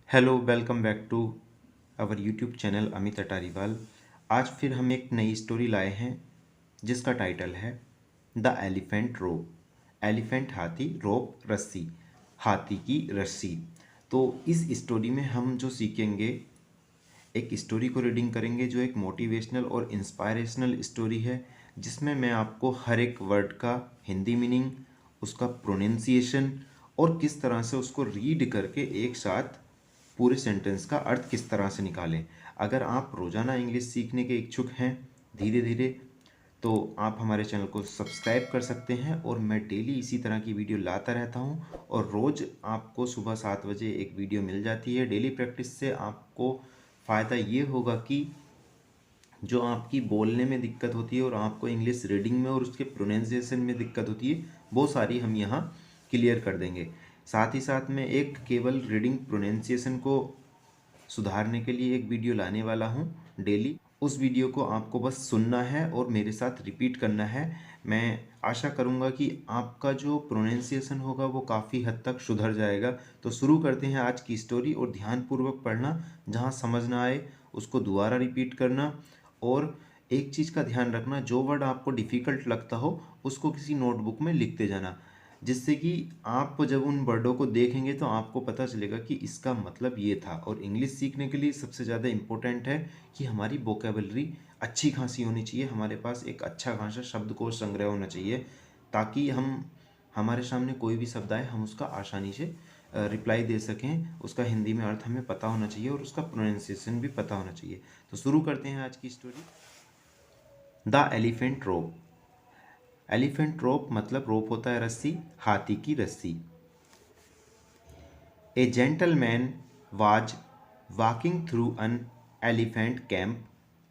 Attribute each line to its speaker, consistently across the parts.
Speaker 1: Hello welcome back to our YouTube channel Amit Atariwal. आज फिर हम एक नई स्टोरी लाए हैं जिसका टाइटल है द एलिफेंट रोप। एलिफेंट हाथी, रोप रस्सी, हाथी की रस्सी। तो इस स्टोरी में हम जो सीखेंगे, एक स्टोरी को रीडिंग करेंगे जो एक मोटिवेशनल और इंस्पायरेशनल स्टोरी है, जिसमें मैं आपको हर एक वर्ड का हिंदी मीनिंग, उसका प्रोनाउंसिएशन और किस तरह से उसको रीड करके एक साथ पूरे सेंटेंस का अर्थ किस तरह से निकालें। अगर आप रोज़ाना इंग्लिश सीखने के इच्छुक हैं धीरे धीरे, तो आप हमारे चैनल को सब्सक्राइब कर सकते हैं और मैं डेली इसी तरह की वीडियो लाता रहता हूं। और रोज़ आपको सुबह 7 बजे एक वीडियो मिल जाती है। डेली प्रैक्टिस से आपको फ़ायदा ये होगा कि जो आपकी बोलने में दिक्कत होती है और आपको इंग्लिश रीडिंग में और उसके प्रोनाउंसिएशन में दिक्कत होती है, वो सारी हम यहाँ क्लियर कर देंगे। साथ ही साथ में एक केवल रीडिंग प्रोनाउंसिएशन को सुधारने के लिए एक वीडियो लाने वाला हूँ डेली। उस वीडियो को आपको बस सुनना है और मेरे साथ रिपीट करना है। मैं आशा करूँगा कि आपका जो प्रोनाउंसिएशन होगा वो काफ़ी हद तक सुधर जाएगा। तो शुरू करते हैं आज की स्टोरी। और ध्यानपूर्वक पढ़ना, जहाँ समझ ना आए उसको दोबारा रिपीट करना। और एक चीज़ का ध्यान रखना, जो वर्ड आपको डिफ़िकल्ट लगता हो उसको किसी नोटबुक में लिखते जाना, जिससे कि आप जब उन वर्डों को देखेंगे तो आपको पता चलेगा कि इसका मतलब ये था। और इंग्लिश सीखने के लिए सबसे ज़्यादा इम्पोर्टेंट है कि हमारी वोकेबलरी अच्छी खासी होनी चाहिए, हमारे पास एक अच्छा खासा शब्दकोश संग्रह होना चाहिए, ताकि हमारे सामने कोई भी शब्द आए हम उसका आसानी से रिप्लाई दे सकें। उसका हिंदी में अर्थ हमें पता होना चाहिए और उसका प्रोनाउंसिएशन भी पता होना चाहिए। तो शुरू करते हैं आज की story. The elephant rope. Elephant rope मतलब रोप होता है रस्सी, हाथी की रस्सी। A gentleman was walking through an elephant camp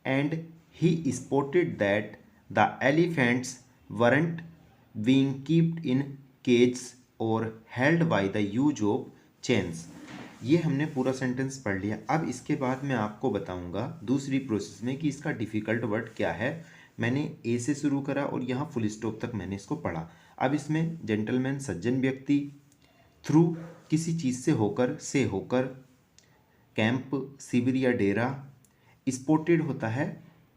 Speaker 1: and he spotted that the elephants weren't being kept in cages or held by the use of chains। ये हमने पूरा सेंटेंस पढ़ लिया। अब इसके बाद मैं आपको बताऊंगा दूसरी प्रोसेस में कि इसका डिफ़िकल्ट वर्ड क्या है। मैंने ए से शुरू करा और यहाँ फुल स्टॉप तक मैंने इसको पढ़ा। अब इसमें जेंटलमैन सज्जन व्यक्ति, थ्रू किसी चीज़ से होकर, कैंप शिविर या डेरा, स्पॉटेड होता है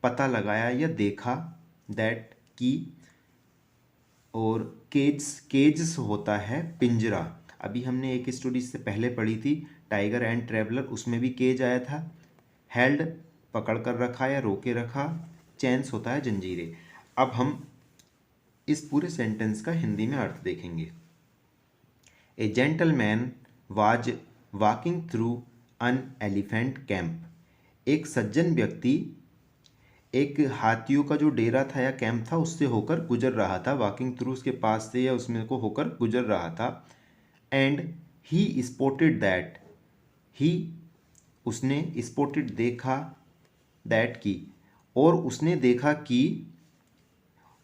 Speaker 1: पता लगाया या देखा, दैट की, और केज होता है पिंजरा। अभी हमने एक स्टोरी से पहले पढ़ी थी, टाइगर एंड ट्रेवलर, उसमें भी केज आया था। हेल्ड पकड़ कर रखा या रोके रखा, चैन्स होता है जंजीरें। अब हम इस पूरे सेंटेंस का हिंदी में अर्थ देखेंगे। A gentleman was walking through an elephant camp. एक सज्जन व्यक्ति एक हाथियों का जो डेरा था या कैंप था उससे होकर गुजर रहा था। वॉकिंग थ्रू उसके पास से या उसमें को होकर गुजर रहा था। एंड ही स्पॉटेड दैट, ही उसने, स्पॉटेड देखा, दैट की, और उसने देखा कि,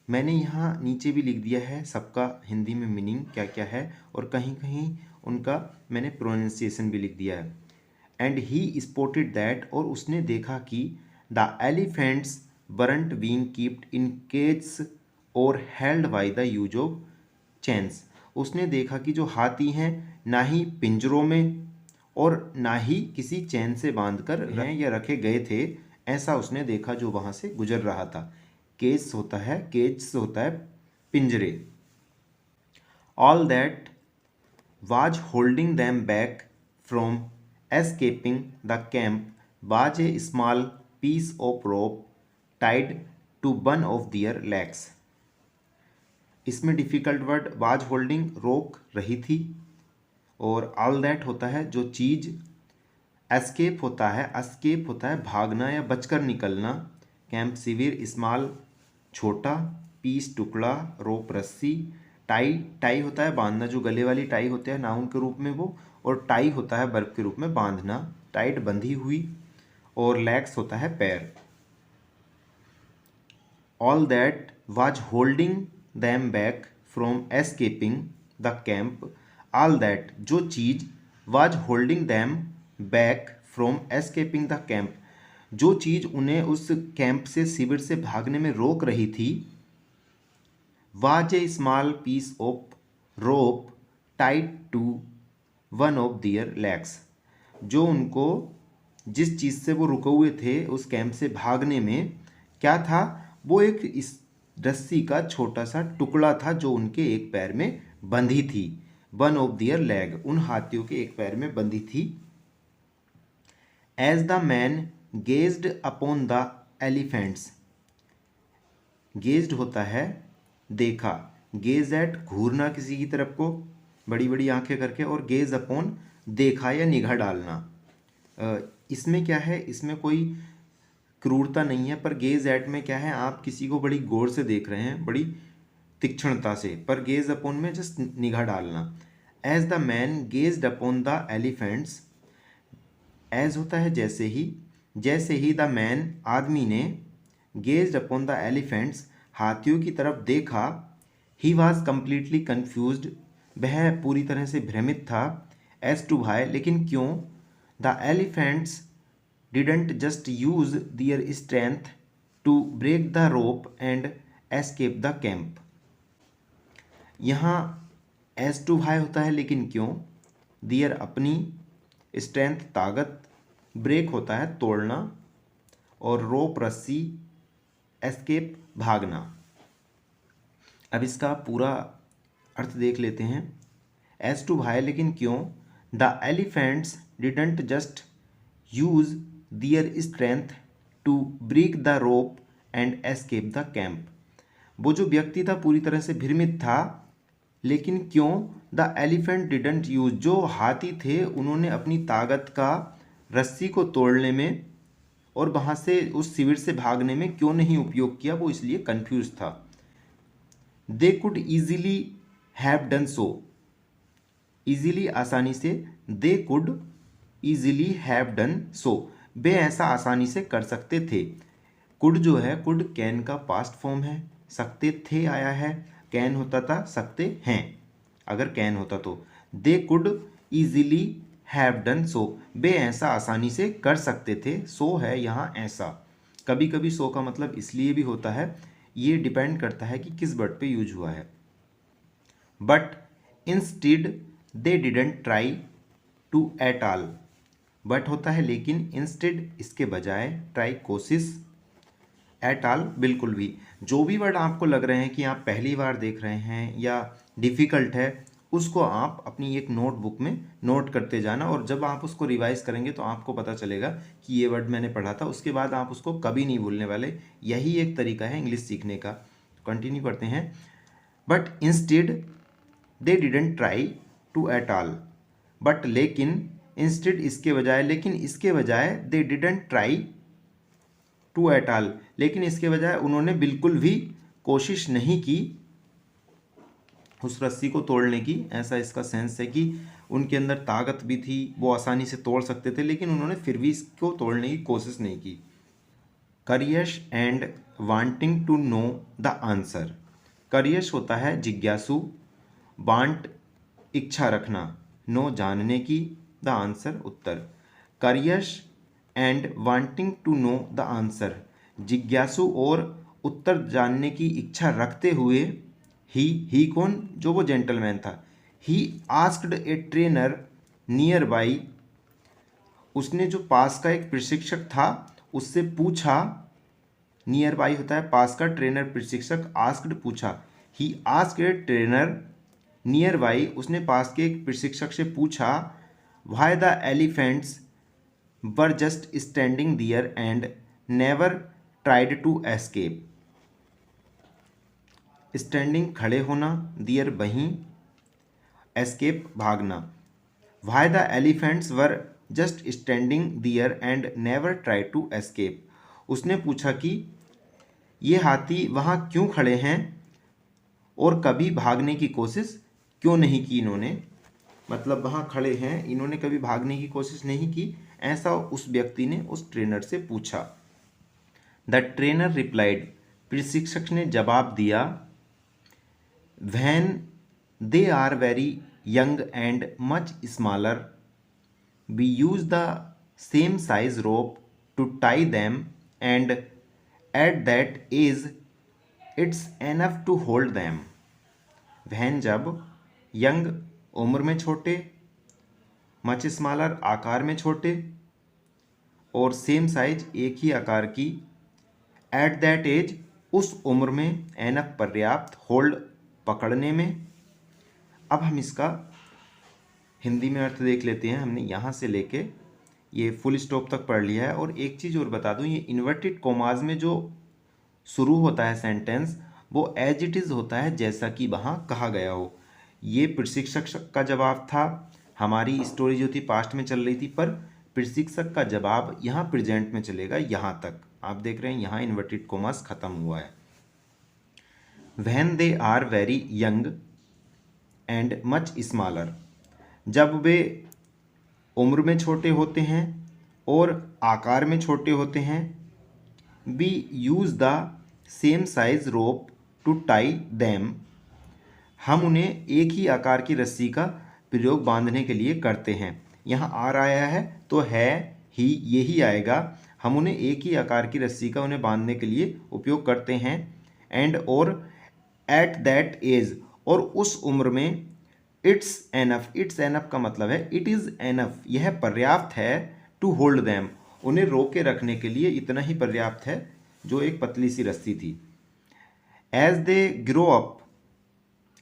Speaker 1: मैंने यहाँ नीचे भी लिख दिया है सबका हिंदी में मीनिंग क्या क्या है, और कहीं कहीं उनका मैंने प्रोनाउंसिएशन भी लिख दिया है। एंड ही स्पॉटेड दैट, और उसने देखा कि, the elephants weren't being kept in cage और held by the use of chains. उसने देखा कि जो हाथी हैं ना ही पिंजरों में और ना ही किसी चैन से बांधकर हैं या रखे गए थे, ऐसा उसने देखा जो वहाँ से गुजर रहा था। केज होता है पिंजरे। All that was holding them back from escaping the camp was a small piece of rope tied to one of their legs. इसमें डिफिकल्ट वर्ड, वाज होल्डिंग रोक रही थी, और ऑल दैट होता है जो चीज़, एस्केप होता है भागना या बचकर निकलना, कैंप शिविर स्मॉल छोटा, पीस टुकड़ा, रोप रस्सी, टाई होता है बांधना, जो गले वाली टाई होती है नाउन के रूप में वो, और टाई होता है वर्ब के रूप में बांधना, टाइट बंधी हुई, और लेग्स होता है पैर। All that was holding them back from escaping the camp. All that जो चीज़, was holding them back from escaping the camp जो चीज़ उन्हें उस कैंप से, शिविर से भागने में रोक रही थी, was a small piece of rope tied to one of their legs. जो उनको जिस चीज़ से वो रुके हुए थे उस कैंप से भागने में, क्या था, वो एक इस रस्सी का छोटा सा टुकड़ा था जो उनके एक पैर में बंधी थी। वन ऑफ दियर लेग, उन हाथियों के एक पैर में बंधी थी। As the man gazed upon the elephants, gazed होता है देखा, गेज एट घूरना किसी की तरफ को बड़ी बड़ी आंखें करके, और गेज अपॉन देखा या निगाह डालना। इसमें क्या है, इसमें कोई क्रूरता नहीं है, पर गेज एट में क्या है, आप किसी को बड़ी गौर से देख रहे हैं, बड़ी तीक्ष्णता से, पर गेज अपॉन में जस्ट निगाह डालना। As the man gazed upon the elephants, as होता है जैसे ही द मैन आदमी ने, गेज्ड अपॉन द एलिफेंट्स हाथियों की तरफ देखा, ही वॉज कम्प्लीटली कन्फ्यूज्ड, वह पूरी तरह से भ्रमित था, एज टू वाई, लेकिन क्यों, the elephants didn't just use their strength to break the rope and escape the camp. यहाँ एज टू वाई होता है लेकिन क्यों, दियर अपनी, स्ट्रेंथ ताकत, ब्रेक होता है तोड़ना, और रोप रस्सी, एस्केप भागना। अब इसका पूरा अर्थ देख लेते हैं। एज टू वाई लेकिन क्यों, the elephants didn't just use their strength to break the rope and escape the camp. वो जो व्यक्ति था पूरी तरह से भ्रमित था, लेकिन क्यों, द एलिफेंट डिडंट यूज, जो हाथी थे उन्होंने अपनी ताकत का रस्सी को तोड़ने में और वहाँ से उस शिविर से भागने में क्यों नहीं उपयोग किया, वो इसलिए कंफ्यूज था। They could easily have done so, easily आसानी से, they could easily have done so, वे ऐसा आसानी से कर सकते थे। कुड जो है, कुड कैन का पास्ट फॉर्म है, सकते थे आया है, कैन होता था सकते हैं, अगर कैन होता तो। They could easily have done so, वे ऐसा आसानी से कर सकते थे, सो है यहाँ ऐसा। कभी कभी सो का मतलब इसलिए भी होता है, ये डिपेंड करता है कि किस वर्ड पे यूज हुआ है। But instead they didn't try to at all, but होता है लेकिन, इंस्टेड इसके बजाय, ट्राई कोशिश, एट ऑल बिल्कुल भी। जो भी वर्ड आपको लग रहे हैं कि आप पहली बार देख रहे हैं या डिफ़िकल्ट है, उसको आप अपनी एक नोटबुक में नोट करते जाना, और जब आप उसको रिवाइज करेंगे तो आपको पता चलेगा कि ये वर्ड मैंने पढ़ा था, उसके बाद आप उसको कभी नहीं भूलने वाले। यही एक तरीका है इंग्लिश सीखने का। कंटिन्यू करते हैं। But instead they didn't try to at all, but लेकिन, इंस्टेड इसके बजाय, लेकिन इसके बजाय, they didn't try to at all, लेकिन इसके बजाय उन्होंने बिल्कुल भी कोशिश नहीं की उस रस्सी को तोड़ने की। ऐसा इसका सेंस है कि उनके अंदर ताकत भी थी, वो आसानी से तोड़ सकते थे, लेकिन उन्होंने फिर भी इसको तोड़ने की कोशिश नहीं की। Curious and wanting to know the answer, curious होता है जिज्ञासु, वांट इच्छा रखना, नो जानने की, द आंसर उत्तर। Curious and wanting to know the answer, जिज्ञासु और उत्तर जानने की इच्छा रखते हुए, ही कौन, जो वो जेंटलमैन था, ही asked a trainer nearby, उसने जो पास का एक प्रशिक्षक था उससे पूछा, नियर बाई होता है पास का, ट्रेनर प्रशिक्षक, आस्क्ड पूछा, he asked a trainer nearby, उसने पास के एक प्रशिक्षक से पूछा, why the elephants were just standing there and never tried to escape. Standing खड़े होना, दियर वहीं, एस्केप भागना। Why the elephants were just standing there and never try to escape, उसने पूछा कि ये हाथी वहाँ क्यों खड़े हैं और कभी भागने की कोशिश क्यों नहीं की इन्होंने, मतलब वहाँ खड़े हैं, इन्होंने कभी भागने की कोशिश नहीं की, ऐसा उस व्यक्ति ने उस ट्रेनर से पूछा। द ट्रेनर रिप्लाइड, प्रशिक्षक ने जवाब दिया, when they are very young and much smaller, we use the same size rope to tie them and at that age it's enough to hold them. When जब, young उम्र में छोटे, much smaller आकार में छोटे, और सेम साइज एक ही आकार की, एट दैट एज उस उम्र में, एनफ पर्याप्त, होल्ड पकड़ने में। अब हम इसका हिंदी में अर्थ देख लेते हैं। हमने यहाँ से लेके ये फुल स्टॉप तक पढ़ लिया है। और एक चीज़ और बता दूँ, ये इन्वर्टेड कॉमाज में जो शुरू होता है सेंटेंस, वो एज इट इज़ होता है जैसा कि वहाँ कहा गया हो। ये प्रशिक्षक का जवाब था। हमारी स्टोरी जो थी पास्ट में चल रही थी, पर प्रशिक्षक का जवाब यहाँ प्रेजेंट में चलेगा। यहाँ तक आप देख रहे हैं, यहाँ इन्वर्टेड कॉमास खत्म हुआ है। When they are very young and much smaller, जब वे उम्र में छोटे होते हैं और आकार में छोटे होते हैं। We use the same size rope to tie them, हम उन्हें एक ही आकार की रस्सी का प्रयोग बांधने के लिए करते हैं। यहाँ आर आया है तो है ही, यही आएगा। हम उन्हें एक ही आकार की रस्सी का उन्हें बांधने के लिए उपयोग करते हैं। एंड और एट दैट एज, और उस उम्र में। इट्स एनफ, इट्स एनफ का मतलब है इट इज़ एनफ, यह पर्याप्त है। टू होल्ड दैम, उन्हें रोके रखने के लिए इतना ही पर्याप्त है, जो एक पतली सी रस्सी थी। As they grow up,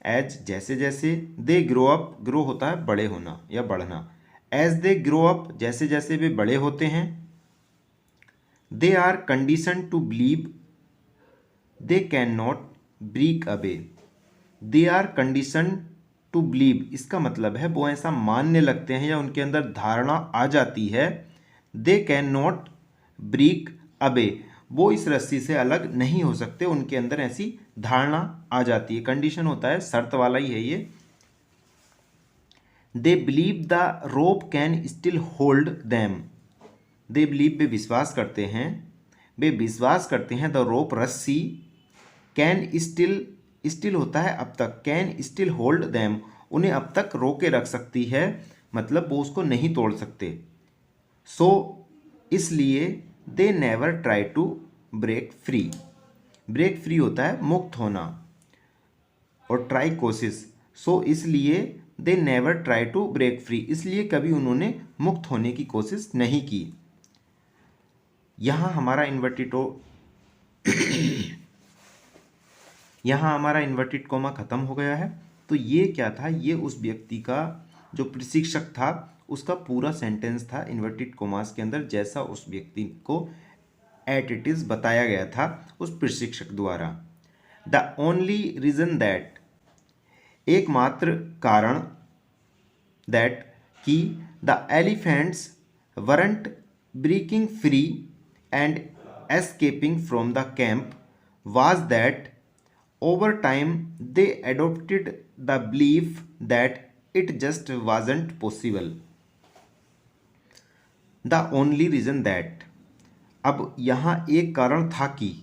Speaker 1: as जैसे जैसे, दे ग्रो अप, ग्रो होता है बड़े होना या बढ़ना। एज दे ग्रो अप, जैसे जैसे वे बड़े होते हैं। They are condition to believe they can not break away, they are condition to believe, इसका मतलब है वो ऐसा मानने लगते हैं या उनके अंदर धारणा आ जाती है। They can not break away, वो इस रस्सी से अलग नहीं हो सकते, उनके अंदर ऐसी धारणा आ जाती है। कंडीशन होता है, शर्त वाला ही है ये। They believe the rope can still hold them, they believe, वे विश्वास करते हैं, वे विश्वास करते हैं द रोप, रस्सी, कैन स्टिल, स्टिल होता है अब तक, कैन स्टिल होल्ड दैम, उन्हें अब तक रोके रख सकती है, मतलब वो उसको नहीं तोड़ सकते। सो इसलिए they never try to break free, break free होता है मुक्त होना, और ट्राई कोशिश। सो इसलिए they never try to break free, इसलिए कभी उन्होंने मुक्त होने की कोशिश नहीं की। यहाँ हमारा यहाँ हमारा इन्वर्टेड कॉमा खत्म हो गया है। तो ये क्या था, ये उस व्यक्ति का जो प्रशिक्षक था उसका पूरा सेंटेंस था इन्वर्टेड कॉमास के अंदर, जैसा उस व्यक्ति को एट इट इज बताया गया था उस प्रशिक्षक द्वारा। द ओनली रीजन दैट, एकमात्र कारण, दैट कि the elephants weren't breaking free and escaping from the camp was that over time they adopted the belief that it just wasn't possible. The only reason that, अब यहाँ एक कारण था कि,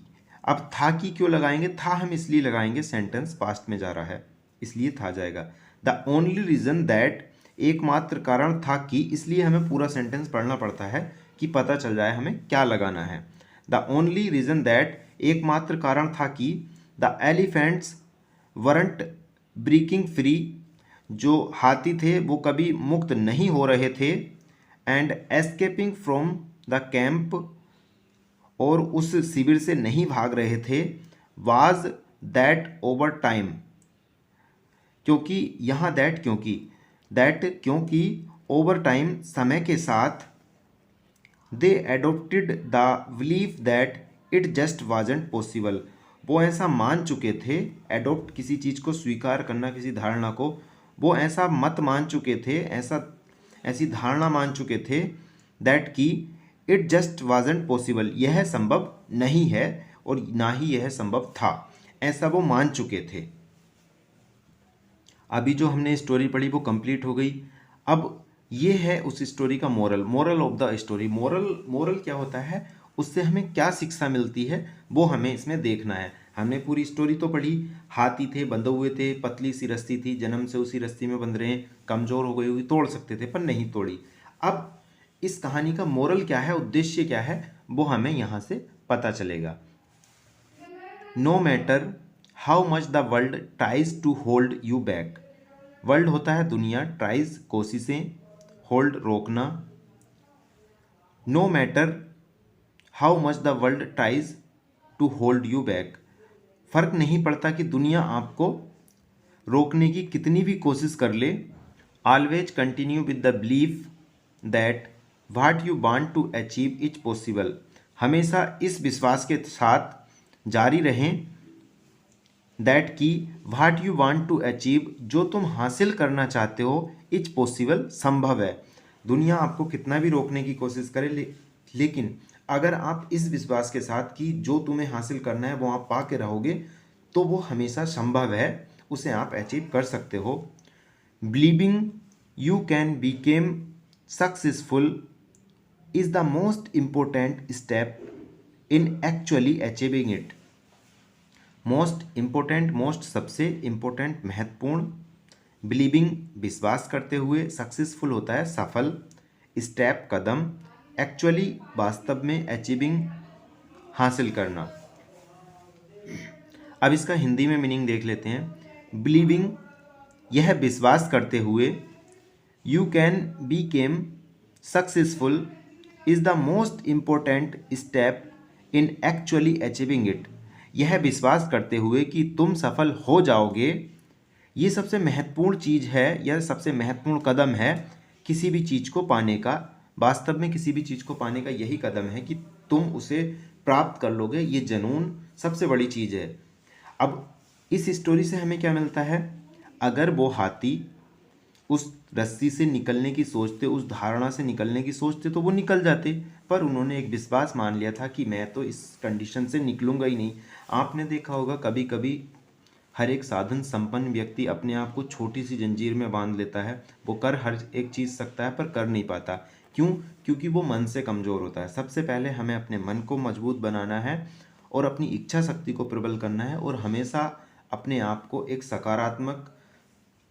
Speaker 1: अब था कि क्यों लगाएंगे, था हम इसलिए लगाएंगे, सेंटेंस पास्ट में जा रहा है इसलिए था जाएगा। द ओनली रीजन दैट, एकमात्र कारण था कि, इसलिए हमें पूरा सेंटेंस पढ़ना पड़ता है कि पता चल जाए हमें क्या लगाना है। द ओनली रीजन दैट, एकमात्र कारण था कि, the elephants weren't breaking free, जो हाथी थे वो कभी मुक्त नहीं हो रहे थे, and escaping from the camp, और उस शिविर से नहीं भाग रहे थे, वाज दैट ओवर टाइम, क्योंकि यहाँ दैट क्योंकि, दैट क्योंकि, ओवर टाइम समय के साथ, they adopted the belief that it just wasn't possible, वो ऐसा मान चुके थे, एडोप्ट किसी चीज़ को स्वीकार करना, किसी धारणा को, वो ऐसा मत मान चुके थे, ऐसी धारणा मान चुके थे, दैट कि इट जस्ट वाजंट पॉसिबल, यह संभव नहीं है और ना ही यह संभव था, ऐसा वो मान चुके थे। अभी जो हमने स्टोरी पढ़ी वो कंप्लीट हो गई। अब ये है उस स्टोरी का moral of the story. Moral क्या होता है, उससे हमें क्या शिक्षा मिलती है, वो हमें इसमें देखना है। हमने पूरी स्टोरी तो पढ़ी, हाथी थे, बंधे हुए थे, पतली सी रस्सी थी, जन्म से उसी रस्सी में बंध रहे हैं, कमज़ोर हो गई हुई, तोड़ सकते थे पर नहीं तोड़ी। अब इस कहानी का मोरल क्या है, उद्देश्य क्या है, वो हमें यहाँ से पता चलेगा। No matter how much the world tries to hold you back, world होता है दुनिया, ट्राइज कोशिशें, होल्ड रोकना, no matter how much the world tries to hold you back, फर्क नहीं पड़ता कि दुनिया आपको रोकने की कितनी भी कोशिश कर ले, always continue with the belief that what you want to achieve is possible, हमेशा इस विश्वास के साथ जारी रहें दैट कि what you want to achieve, जो तुम हासिल करना चाहते हो, इज पॉसिबल, संभव है। दुनिया आपको कितना भी रोकने की कोशिश करे लेकिन अगर आप इस विश्वास के साथ कि जो तुम्हें हासिल करना है वो आप पा के रहोगे तो वो हमेशा संभव है, उसे आप अचीव कर सकते हो। Believing you can became successful is the most important step in actually achieving it, most important, most सबसे इम्पोर्टेंट महत्वपूर्ण, बिलीविंग विश्वास करते हुए, सक्सेसफुल होता है सफल, स्टेप कदम, एक्चुअली वास्तव में, अचीविंग हासिल करना। अब इसका हिंदी में मीनिंग देख लेते हैं। बिलीविंग यह विश्वास करते हुए, you can Beckham successful is the most important step in actually achieving it, यह विश्वास करते हुए कि तुम सफल हो जाओगे, ये सबसे महत्वपूर्ण चीज़ है या सबसे महत्वपूर्ण कदम है किसी भी चीज़ को पाने का। वास्तव में किसी भी चीज़ को पाने का यही कदम है कि तुम उसे प्राप्त कर लोगे, ये जुनून सबसे बड़ी चीज़ है। अब इस स्टोरी से हमें क्या मिलता है, अगर वो हाथी उस रस्सी से निकलने की सोचते, उस धारणा से निकलने की सोचते तो वो निकल जाते, पर उन्होंने एक विश्वास मान लिया था कि मैं तो इस कंडीशन से निकलूंगा ही नहीं। आपने देखा होगा कभी कभी हर एक साधन संपन्न व्यक्ति अपने आप को छोटी सी जंजीर में बांध लेता है, वो कर हर एक चीज़ सकता है पर कर नहीं पाता। क्यों? क्योंकि वो मन से कमज़ोर होता है। सबसे पहले हमें अपने मन को मजबूत बनाना है और अपनी इच्छा शक्ति को प्रबल करना है और हमेशा अपने आप को एक सकारात्मक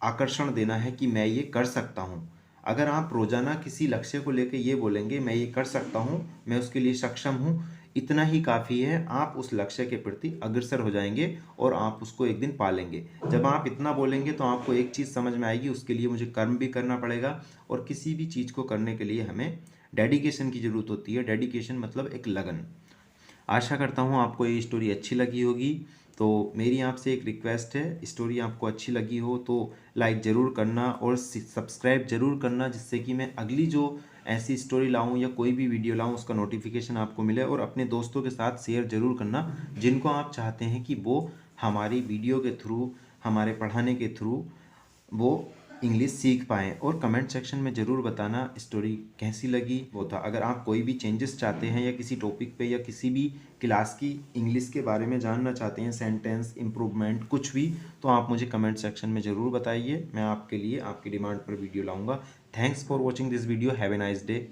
Speaker 1: आकर्षण देना है कि मैं ये कर सकता हूँ। अगर आप रोजाना किसी लक्ष्य को लेकर ये बोलेंगे मैं ये कर सकता हूँ, मैं उसके लिए सक्षम हूँ, इतना ही काफ़ी है, आप उस लक्ष्य के प्रति अग्रसर हो जाएंगे और आप उसको एक दिन पालेंगे। जब आप इतना बोलेंगे तो आपको एक चीज़ समझ में आएगी, उसके लिए मुझे कर्म भी करना पड़ेगा और किसी भी चीज़ को करने के लिए हमें डेडिकेशन की ज़रूरत होती है। डेडिकेशन मतलब एक लगन। आशा करता हूँ आपको ये स्टोरी अच्छी लगी होगी। तो मेरी आपसे एक रिक्वेस्ट है, स्टोरी आपको अच्छी लगी हो तो लाइक ज़रूर करना और सब्सक्राइब ज़रूर करना, जिससे कि मैं अगली जो ऐसी स्टोरी लाऊं या कोई भी वीडियो लाऊं उसका नोटिफिकेशन आपको मिले। और अपने दोस्तों के साथ शेयर ज़रूर करना जिनको आप चाहते हैं कि वो हमारी वीडियो के थ्रू, हमारे पढ़ाने के थ्रू वो इंग्लिश सीख पाएँ। और कमेंट सेक्शन में ज़रूर बताना स्टोरी कैसी लगी वो था। अगर आप कोई भी चेंजेस चाहते हैं या किसी टॉपिक पे या किसी भी क्लास की इंग्लिश के बारे में जानना चाहते हैं, सेंटेंस इम्प्रूवमेंट कुछ भी, तो आप मुझे कमेंट सेक्शन में ज़रूर बताइए। मैं आपके लिए आपकी डिमांड पर वीडियो लाऊंगा। Thanks for watching this video. Have a nice day.